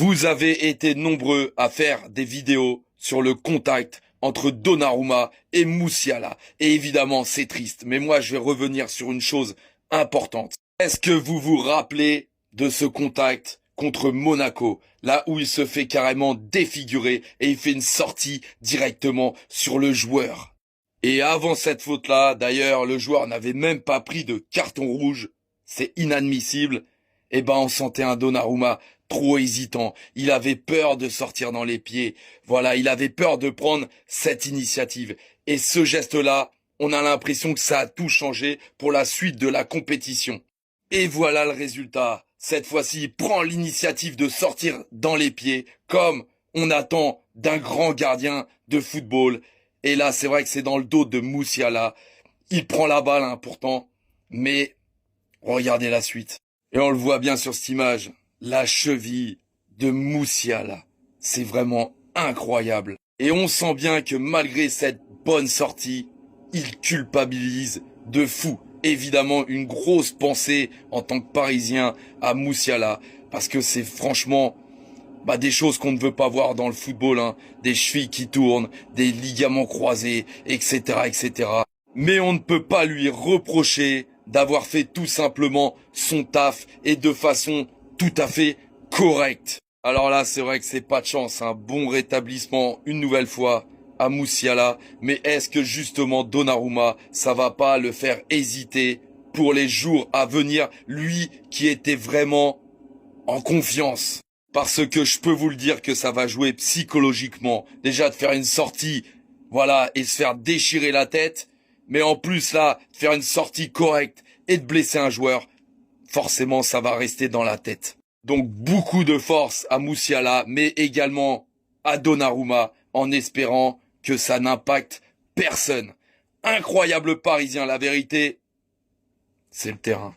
Vous avez été nombreux à faire des vidéos sur le contact entre Donnarumma et Musiala. Et évidemment, c'est triste. Mais moi, je vais revenir sur une chose importante. Est-ce que vous vous rappelez de ce contact contre Monaco, là où il se fait carrément défigurer et il fait une sortie directement sur le joueur? Et avant cette faute-là, d'ailleurs, le joueur n'avait même pas pris de carton rouge. C'est inadmissible. Eh ben, on sentait un Donnarumma trop hésitant. Il avait peur de sortir dans les pieds. Voilà, il avait peur de prendre cette initiative. Et ce geste-là, on a l'impression que ça a tout changé pour la suite de la compétition. Et voilà le résultat. Cette fois-ci, il prend l'initiative de sortir dans les pieds, comme on attend d'un grand gardien de football. Et là, c'est vrai que c'est dans le dos de Musiala. Il prend la balle, hein, pourtant. Mais regardez la suite. Et on le voit bien sur cette image. La cheville de Musiala. C'est vraiment incroyable. Et on sent bien que malgré cette bonne sortie, il culpabilise de fou. Évidemment, une grosse pensée en tant que Parisien à Musiala. Parce que c'est franchement des choses qu'on ne veut pas voir dans le football, hein. Des chevilles qui tournent, des ligaments croisés, etc., etc. Mais on ne peut pas lui reprocher d'avoir fait tout simplement son taf et de façon tout à fait correcte. Alors là, c'est vrai que c'est pas de chance, un bon rétablissement une nouvelle fois à Musiala, mais est-ce que justement Donnarumma, ça va pas le faire hésiter pour les jours à venir, lui qui était vraiment en confiance? Parce que je peux vous le dire que ça va jouer psychologiquement. Déjà de faire une sortie, voilà, et se faire déchirer la tête. Mais en plus là, de faire une sortie correcte et de blesser un joueur, forcément ça va rester dans la tête. Donc beaucoup de force à Musiala, mais également à Donnarumma, en espérant que ça n'impacte personne. Incroyable Parisien, la vérité, c'est le terrain.